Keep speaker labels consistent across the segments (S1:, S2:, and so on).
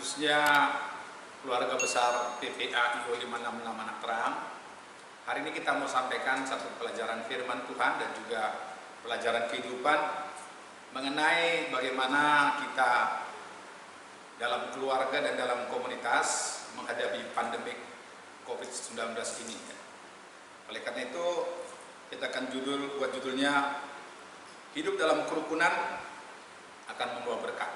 S1: khususnya keluarga besar PPA IO 566 Anak Terang. Hari ini kita mau sampaikan satu pelajaran firman Tuhan dan juga pelajaran kehidupan mengenai bagaimana kita dalam keluarga dan dalam komunitas menghadapi pandemik COVID-19 ini. Oleh karena itu, kita akan buat judulnya Hidup dalam Kerukunan akan membawa berkat.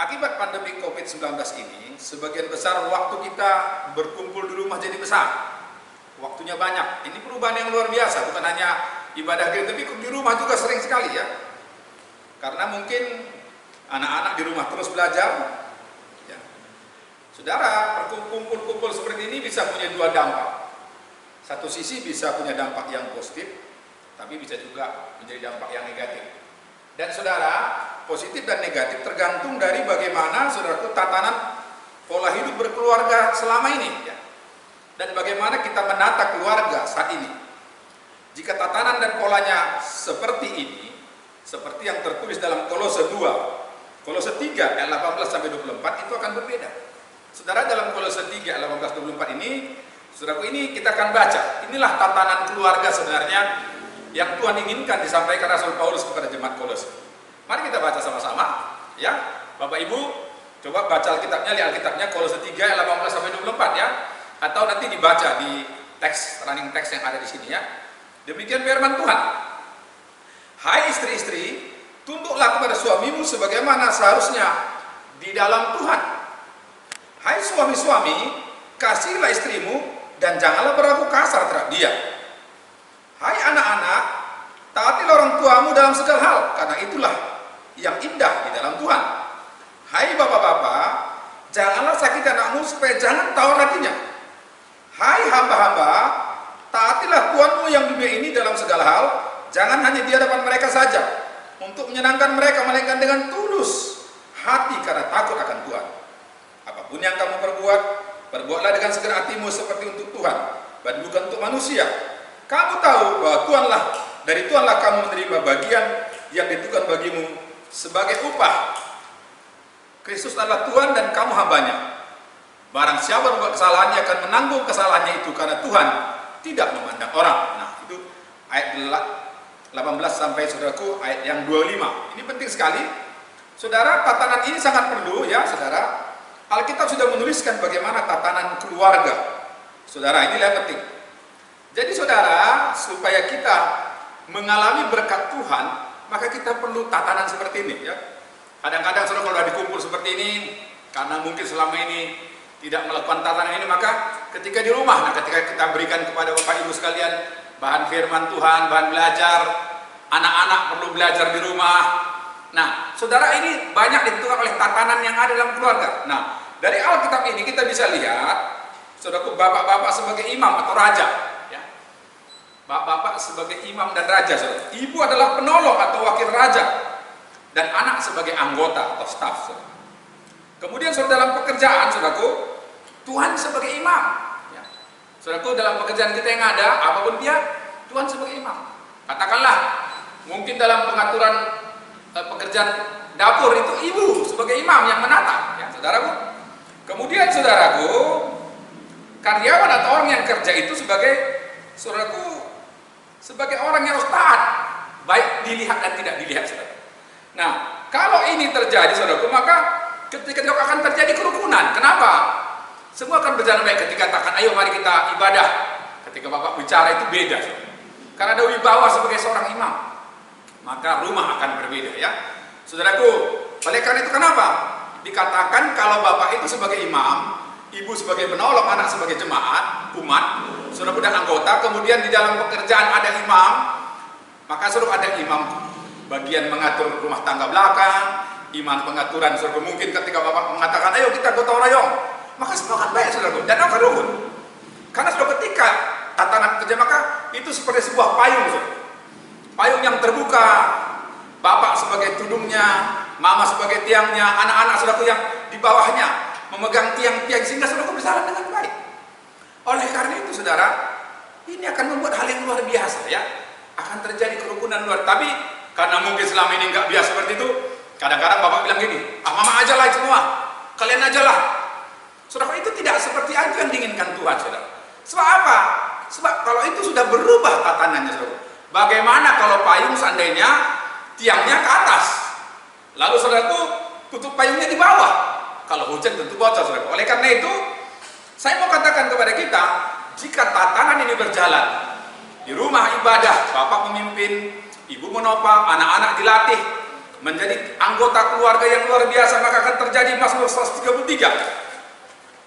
S1: Akibat pandemi COVID-19 ini, sebagian besar waktu kita berkumpul di rumah jadi besar. Waktunya banyak. Ini perubahan yang luar biasa, bukan hanya ibadah gereja, tapi di rumah juga sering sekali ya. Karena mungkin anak-anak di rumah terus belajar. Ya. Saudara, kumpul-kumpul seperti ini bisa punya dua dampak. Satu sisi bisa punya dampak yang positif, tapi bisa juga menjadi dampak yang negatif. Dan saudara, positif dan negatif tergantung dari bagaimana saudaraku tatanan pola hidup berkeluarga selama ini ya. Dan bagaimana kita menata keluarga saat ini. Jika tatanan dan polanya seperti ini, seperti yang tertulis dalam Kolose 2, Kolose 3 ayat 18 sampai 24 itu akan berbeda. Saudara, dalam Kolose 3 ayat 18 24 ini, saudaraku, ini kita akan baca. Inilah tatanan keluarga sebenarnya yang Tuhan inginkan disampaikan Rasul Paulus kepada jemaat Kolose. Mari kita baca sama-sama ya. Bapak Ibu, coba baca Alkitabnya, lihat Alkitabnya Kolose 3 ayat 18 sampai 24 ya. Atau nanti dibaca di teks, running text yang ada di sini ya. Demikian firman Tuhan. Hai istri-istri, tunduklah kepada suamimu sebagaimana seharusnya di dalam Tuhan. Hai suami-suami, kasihilah istrimu dan janganlah berlaku kasar terhadap dia. Hai anak-anak, taatilah orang tuamu dalam segala hal, karena itulah yang indah di dalam Tuhan. Hai bapak-bapak, janganlah sakiti anakmu supaya jangan tawar hatinya. Hai hamba-hamba, taatilah tuanmu yang dunia ini dalam segala hal, jangan hanya di hadapan mereka saja, untuk menyenangkan mereka, melainkan dengan tulus hati karena takut akan Tuhan. Apapun yang kamu perbuat, perbuatlah dengan segenap hatimu seperti untuk Tuhan, dan bukan untuk manusia. Kamu tahu bahwa dari Tuhanlah kamu menerima bagian yang ditentukan bagimu sebagai upah. Kristus adalah Tuhan dan kamu hambanya. Barang siapa berbuat kesalahannya akan menanggung kesalahannya itu, karena Tuhan tidak memandang orang. Nah, itu ayat 18 sampai saudaraku ayat yang 25. Ini penting sekali. Saudara, tatanan ini sangat perlu ya, saudara. Alkitab sudah menuliskan bagaimana tatanan keluarga. Saudara, inilah yang penting. Jadi saudara, supaya kita mengalami berkat Tuhan, maka kita perlu tatanan seperti ini ya. Kadang-kadang saudara kalau dikumpul seperti ini, karena mungkin selama ini tidak melakukan tatanan ini, maka ketika di rumah, nah ketika kita berikan kepada Bapak Ibu sekalian bahan firman Tuhan, bahan belajar, anak-anak perlu belajar di rumah. Nah, saudara, ini banyak ditentukan oleh tatanan yang ada dalam keluarga. Nah, dari Alkitab ini kita bisa lihat, saudaraku, bapak-bapak sebagai imam atau raja. Bapak sebagai imam dan raja, saudara. Ibu adalah penolong atau wakil raja, dan anak sebagai anggota atau staf, saudara. Kemudian saudara, dalam pekerjaan, saudaraku, Tuhan sebagai imam ya. Saudaraku, dalam pekerjaan kita yang ada, apapun dia, Tuhan sebagai imam. Katakanlah mungkin dalam pengaturan pekerjaan dapur itu ibu sebagai imam yang menata ya, saudaraku. Kemudian saudaraku, karyawan atau orang yang kerja itu sebagai, saudaraku, sebagai orang yang harus taat, baik dilihat dan tidak dilihat, saudara. Nah, kalau ini terjadi, saudaraku, maka ketika akan terjadi kerukunan. Kenapa? Semua akan berjalan baik ketika katakan, ayo mari kita ibadah. Ketika Bapak bicara itu beda, saudara. Karena ada wibawa sebagai seorang imam, maka rumah akan berbeda ya. Saudaraku, oleh karena itu kenapa? Dikatakan kalau Bapak itu sebagai imam, ibu sebagai penolong, anak sebagai jemaat, umat, saudara dan anggota, kemudian di dalam pekerjaan ada imam, maka saudara ada imam bagian mengatur rumah tangga belakang, imam pengaturan, saudara. Mungkin ketika Bapak mengatakan, ayo kita gotong royong, maka semua akan baik, saudara, dan akan rukun. Karena saudara, ketika tatanan kerja, maka itu seperti sebuah payung, saudara. Payung yang terbuka, Bapak sebagai tudungnya, mama sebagai tiangnya, anak-anak saudaraku yang di bawahnya memegang tiang-tiang sehingga saudaraku berjalan dengan baik. Oleh karena itu, saudara, ini akan membuat hal yang luar biasa ya. Akan terjadi kerukunan luar. Tapi karena mungkin selama ini nggak biasa seperti itu, kadang-kadang Bapak bilang gini, mama aja lah semua. kalian ajalah. Saudara, itu tidak seperti itu yang diinginkan Tuhan, saudara. Sebab apa? Sebab kalau itu sudah berubah tatanannya, saudara. Bagaimana kalau payung seandainya tiangnya ke atas, lalu saudaraku tutup payungnya di bawah? Kalau hujan tentu bocor, saudara. Oleh karena itu, saya mau katakan kepada kita, jika tatanan ini berjalan di rumah ibadah, bapak memimpin, ibu menopang, anak-anak dilatih menjadi anggota keluarga yang luar biasa, maka akan terjadi Mazmur 133.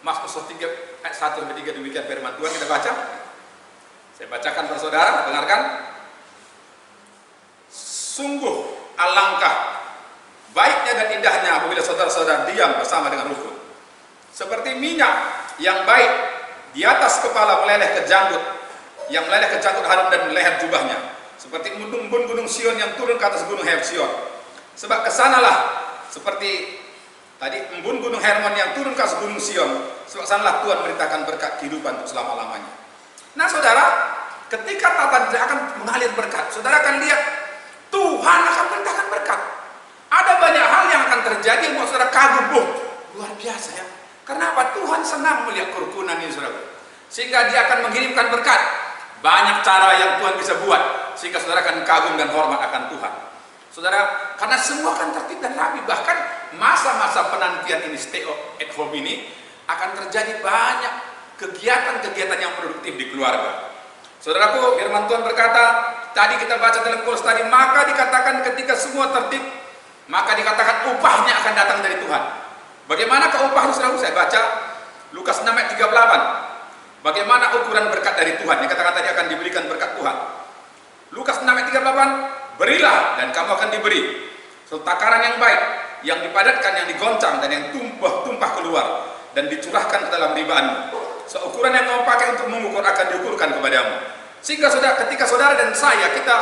S1: Mazmur 133 ayat 1-3, demikian firman Tuhan. Kita baca. Saya bacakan kepada saudara, dengarkan. Sungguh alangkah baiknya dan indahnya apabila saudara-saudara diam bersama dengan rukun. Seperti minyak yang baik di atas kepala meleleh ke janggut, yang meleleh ke janggut Harun dan leher jubahnya. Seperti embun gunung Sion yang turun ke atas gunung Sion. Sebab kesanalah, seperti tadi embun gunung Hermon yang turun ke atas gunung Sion. Sebab sanalah Tuhan merintahkan berkat kehidupan untuk selama-lamanya. Nah saudara, ketika tatanan akan mengalir berkat, saudara akan lihat Tuhan akan merintahkan berkat. Ada banyak hal yang akan terjadi yang membuat saudara kagum, luar biasa ya. Karena apa? Tuhan senang melihat kerukunan ini, saudara. Sehingga dia akan mengirimkan berkat. Banyak cara yang Tuhan bisa buat sehingga saudara akan kagum dan hormat akan Tuhan. Saudara, karena semua akan tertib dan rapi. Bahkan masa-masa penantian ini, stay at home ini, akan terjadi banyak kegiatan-kegiatan yang produktif di keluarga. Saudaraku, firman Tuhan berkata, tadi kita baca dalam Kolose tadi, maka dikatakan ketika semua tertib, maka dikatakan upahnya akan datang dari Tuhan. Bagaimana upahnya, saudara? Saya baca Lukas 6 ayat 38. Bagaimana ukuran berkat dari Tuhan? Yang katakan tadi akan diberikan berkat Tuhan. Lukas 6 ayat 38, berilah dan kamu akan diberi. Takaran yang baik, yang dipadatkan, yang digoncang, dan yang tumpah keluar, dan dicurahkan ke dalam ribaanmu. Seukuran yang kamu pakai untuk mengukur akan diukurkan kepadamu. Sehingga ketika saudara dan saya kita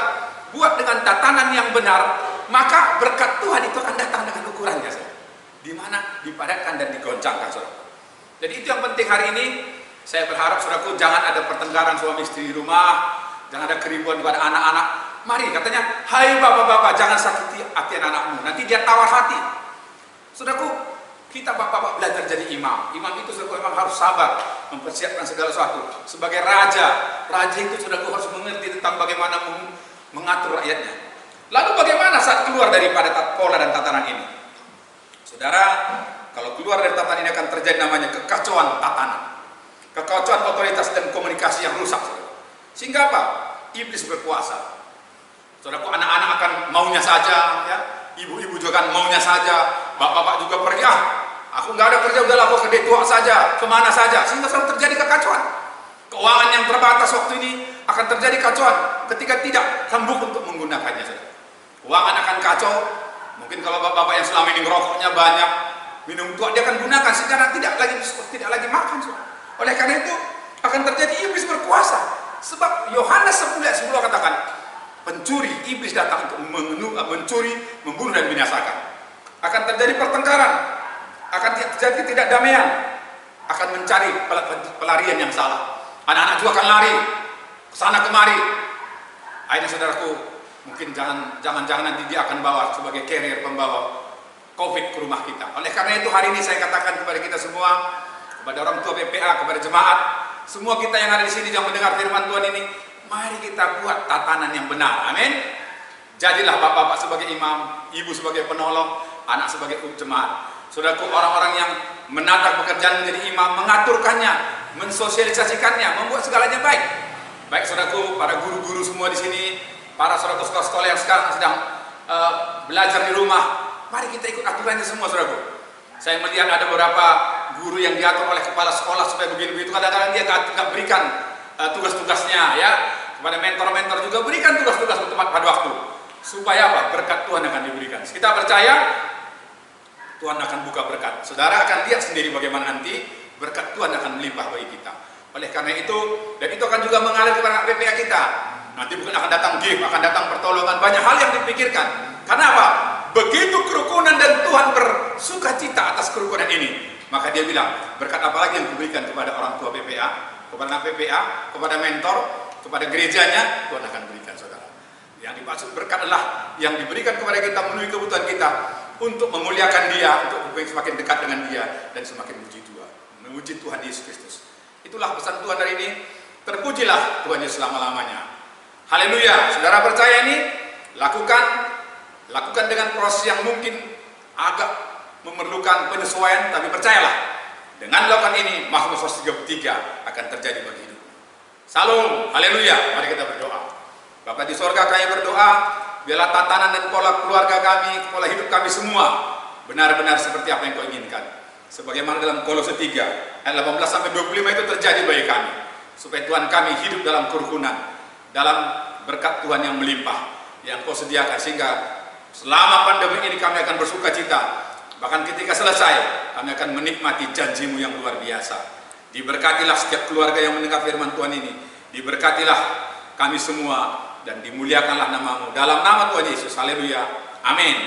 S1: buat dengan tatanan yang benar, maka berkat Tuhan itu akan datang dengan ukurannya, di mana dipadatkan dan digoncangkan, saudara. Jadi itu yang penting hari ini. Saya berharap saudaraku jangan ada pertengkaran suami istri di rumah, jangan ada keribuan pada anak-anak. Mari katanya, hai bapak-bapak, jangan sakiti hati anak-anakmu, nanti dia tawar hati. Saudaraku, kita bapak-bapak belajar jadi imam. Imam itu saudaraku memang harus sabar, mempersiapkan segala sesuatu. Sebagai raja itu saudaraku harus mengerti tentang bagaimana mengatur rakyatnya. Lalu bagaimana saat keluar daripada pola dan tatanan ini? Saudara, kalau keluar dari tatanan ini akan terjadi namanya kekacauan tatanan. Kekacauan otoritas dan komunikasi yang rusak, saudara. Sehingga apa? Iblis berkuasa. Saudaraku, anak-anak akan maunya saja, ya. Ibu-ibu juga akan maunya saja. Bapak-bapak juga pergi, aku nggak ada kerja, udahlah aku kerja tua saja, kemana saja. Sehingga selalu terjadi kekacauan. Keuangan yang terbatas waktu ini akan terjadi kacauan ketika tidak sanggup untuk menggunakannya, saudara. Keuangan akan kacau. Mungkin kalau bapak-bapak yang selama ini ngerokoknya banyak, minum tua, dia akan gunakan sehingga tidak lagi makan, saudara. Oleh karena itu akan terjadi iblis berkuasa. Sebab Yohanes 10 ayat 10 katakan, pencuri, iblis datang untuk mencuri, membunuh dan binasakan. Akan terjadi pertengkaran, akan terjadi ketidakdamaian, akan mencari pelarian yang salah. Anak-anak juga akan lari kesana kemari. Akhirnya saudaraku, mungkin jangan nanti dia akan bawa sebagai carrier pembawa COVID ke rumah kita. Oleh karena itu hari ini saya katakan kepada kita semua, kepada orang tua PPA, kepada jemaat, semua kita yang ada di sini yang mendengar firman Tuhan ini, mari kita buat tatanan yang benar. Amin. Jadilah bapak-bapak sebagai imam, ibu sebagai penolong, anak sebagai jemaat. Saudaraku, orang-orang yang menata pekerjaan menjadi imam, mengaturkannya, mensosialisasikannya, membuat segalanya baik. Baik saudaraku, para guru-guru semua di sini, para saudaraku sekolah-sekolah yang sekarang sedang belajar di rumah, mari kita ikut aturannya semua, saudaraku. Saya melihat ada beberapa guru yang diatur oleh kepala sekolah supaya begini-begitu. Kadang-kadang dia nggak berikan tugas-tugasnya, ya. Kepada mentor-mentor juga berikan tugas-tugas tepat pada waktu. Supaya apa? Berkat Tuhan akan diberikan. Kita percaya Tuhan akan buka berkat. Saudara akan lihat sendiri bagaimana nanti berkat Tuhan akan melimpah bagi kita. Oleh karena itu, dan itu akan juga mengalir kepada PPA kita. Nanti bukan akan datang gift, akan datang pertolongan, banyak hal yang dipikirkan. Karena apa? Begitu kerukunan dan Tuhan bersuka cita atas kerukunan ini, maka dia bilang, berkat apa lagi yang diberikan kepada orang tua PPA, kepada anak PPA, kepada mentor, kepada gerejanya, Tuhan akan berikan, saudara. Yang dimaksud berkat adalah yang diberikan kepada kita memenuhi kebutuhan kita, untuk memuliakan Dia, untuk semakin dekat dengan Dia, dan semakin memuji Tuhan Yesus Kristus. Itulah pesan Tuhan hari ini. Terpujilah Tuhan Yesus selama-lamanya. Haleluya. Saudara percaya ini, lakukan dengan proses yang mungkin agak memerlukan penyesuaian, tapi percayalah, dengan melakukan ini, Mazmur 133 akan terjadi bagi hidup. Salam, haleluya. Mari kita berdoa. Bapa di sorga, kami berdoa, biarlah tatanan dan pola keluarga kami, pola hidup kami semua benar-benar seperti apa yang Kau inginkan. Sebagaimana dalam Kolose 3 ayat 18-25 itu terjadi bagi kami, supaya Tuhan kami hidup dalam kerukunan, dalam berkat Tuhan yang melimpah yang Kau sediakan, sehingga selama pandemi ini kami akan bersuka cita, bahkan ketika selesai kami akan menikmati janji-Mu yang luar biasa. Diberkatilah setiap keluarga yang mendengar firman Tuhan ini, diberkatilah kami semua, dan dimuliakanlah nama-Mu dalam nama Tuhan Yesus. Haleluya, amin.